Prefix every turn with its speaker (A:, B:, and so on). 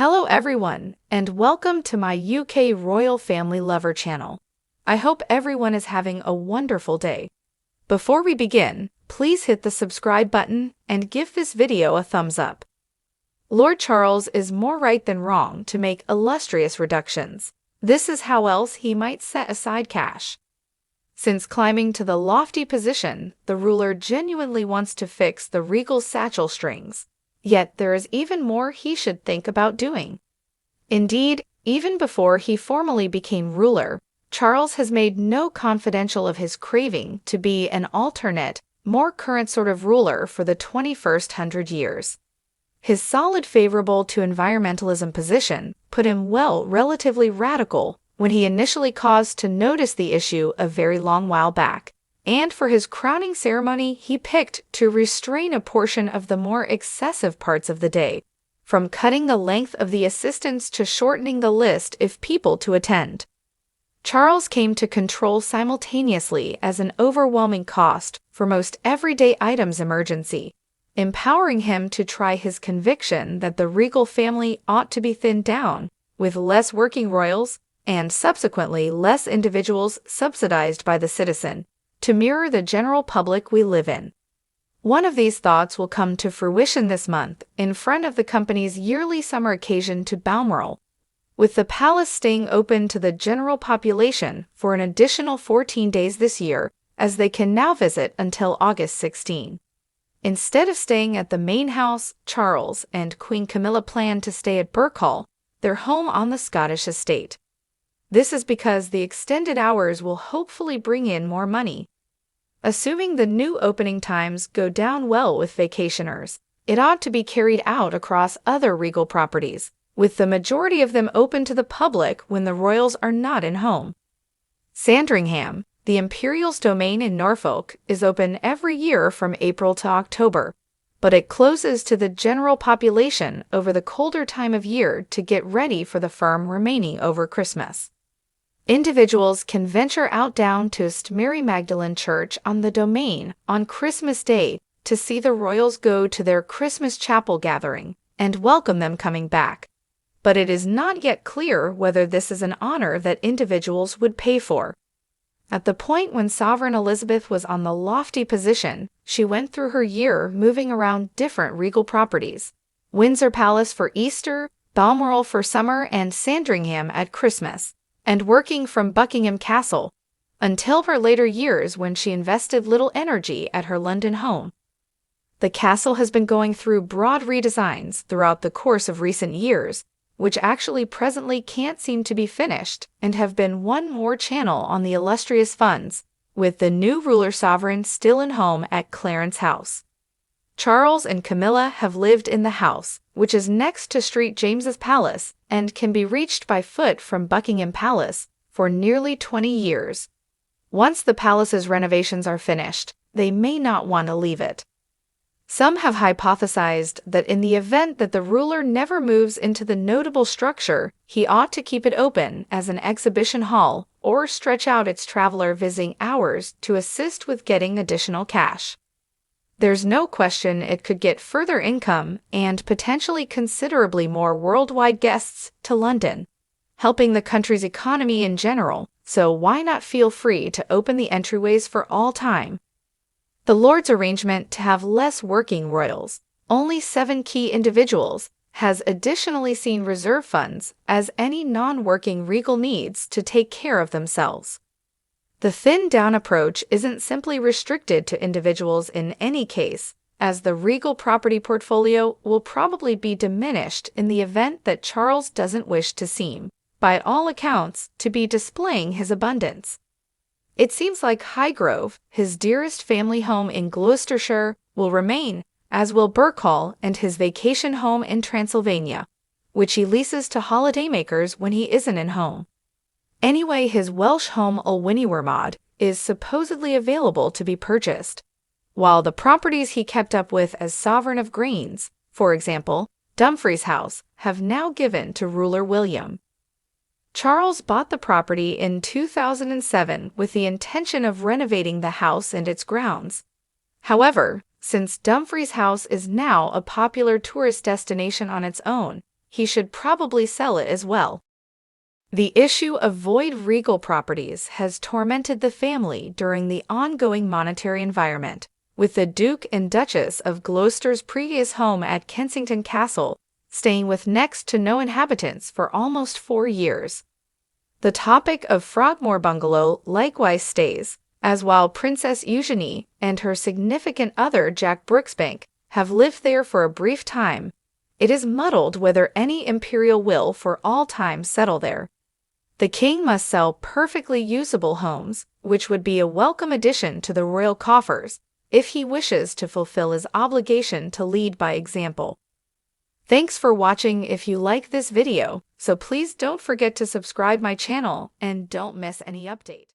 A: Hello everyone, and welcome to my UK Royal Family Lover channel. I hope everyone is having a wonderful day. Before we begin, please hit the subscribe button and give this video a thumbs up. Lord Charles is more right than wrong to make illustrious reductions. This is how else he might set aside cash. Since climbing to the lofty position, the ruler genuinely wants to fix the regal satchel strings. Yet there is even more he should think about doing. Indeed, even before he formally became ruler, Charles has made no confidential of his craving to be an alternate, more current sort of ruler for the 21st hundred years. His solid favorable to environmentalism position put him relatively radical when he initially caused to notice the issue a very long while back. And for his crowning ceremony, he picked to restrain a portion of the more excessive parts of the day, from cutting the length of the assistants to shortening the list of people to attend. Charles came to control simultaneously as an overwhelming cost for most everyday items emergency, empowering him to try his conviction that the regal family ought to be thinned down, with less working royals, and subsequently less individuals subsidized by the citizen, to mirror the general public we live in. One of these thoughts will come to fruition this month in front of the company's yearly summer occasion to Balmoral, with the palace staying open to the general population for an additional 14 days this year, as they can now visit until August 16. Instead of staying at the main house, Charles and Queen Camilla plan to stay at Birkhall, their home on the Scottish estate. This is because the extended hours will hopefully bring in more money. Assuming the new opening times go down well with vacationers, it ought to be carried out across other regal properties, with the majority of them open to the public when the royals are not in home. Sandringham, the Imperial's domain in Norfolk, is open every year from April to October, but it closes to the general population over the colder time of year to get ready for the firm remaining over Christmas. Individuals can venture out down to St. Mary Magdalene Church on the domain on Christmas Day to see the royals go to their Christmas chapel gathering and welcome them coming back. But it is not yet clear whether this is an honor that individuals would pay for. At the point when Sovereign Elizabeth was on the lofty position, she went through her year moving around different regal properties: Windsor Palace for Easter, Balmoral for summer, and Sandringham at Christmas, and working from Buckingham Castle, until her later years when she invested little energy at her London home. The castle has been going through broad redesigns throughout the course of recent years, which actually presently can't seem to be finished, and have been one more channel on the illustrious funds, with the new ruler sovereign still in home at Clarence House. Charles and Camilla have lived in the house, which is next to St. James's Palace and can be reached by foot from Buckingham Palace, for nearly 20 years. Once the palace's renovations are finished, they may not want to leave it. Some have hypothesized that in the event that the ruler never moves into the notable structure, he ought to keep it open as an exhibition hall or stretch out its traveler visiting hours to assist with getting additional cash. There's no question it could get further income and potentially considerably more worldwide guests to London, helping the country's economy in general, so why not feel free to open the entryways for all time? The Lord's arrangement to have less working royals, only 7 key individuals, has additionally seen reserve funds as any non-working regal needs to take care of themselves. The thin-down approach isn't simply restricted to individuals in any case, as the regal property portfolio will probably be diminished in the event that Charles doesn't wish to seem, by all accounts, to be displaying his abundance. It seems like Highgrove, his dearest family home in Gloucestershire, will remain, as will Birkhall and his vacation home in Transylvania, which he leases to holidaymakers when he isn't in home. Anyway, his Welsh home Ulwynnermod is supposedly available to be purchased, while the properties he kept up with as Sovereign of Greens, for example, Dumfries House, have now given to ruler William. Charles bought the property in 2007 with the intention of renovating the house and its grounds. However, since Dumfries House is now a popular tourist destination on its own, he should probably sell it as well. The issue of void regal properties has tormented the family during the ongoing monetary environment, with the Duke and Duchess of Gloucester's previous home at Kensington Castle staying with next to no inhabitants for almost 4 years. The topic of Frogmore Bungalow likewise stays, as while Princess Eugenie and her significant other Jack Brooksbank have lived there for a brief time, it is muddled whether any imperial will for all time settle there. The king must sell perfectly usable homes, which would be a welcome addition to the royal coffers, if he wishes to fulfill his obligation to lead by example. Thanks for watching. If you like this video, so please don't forget to subscribe my channel and don't miss any update.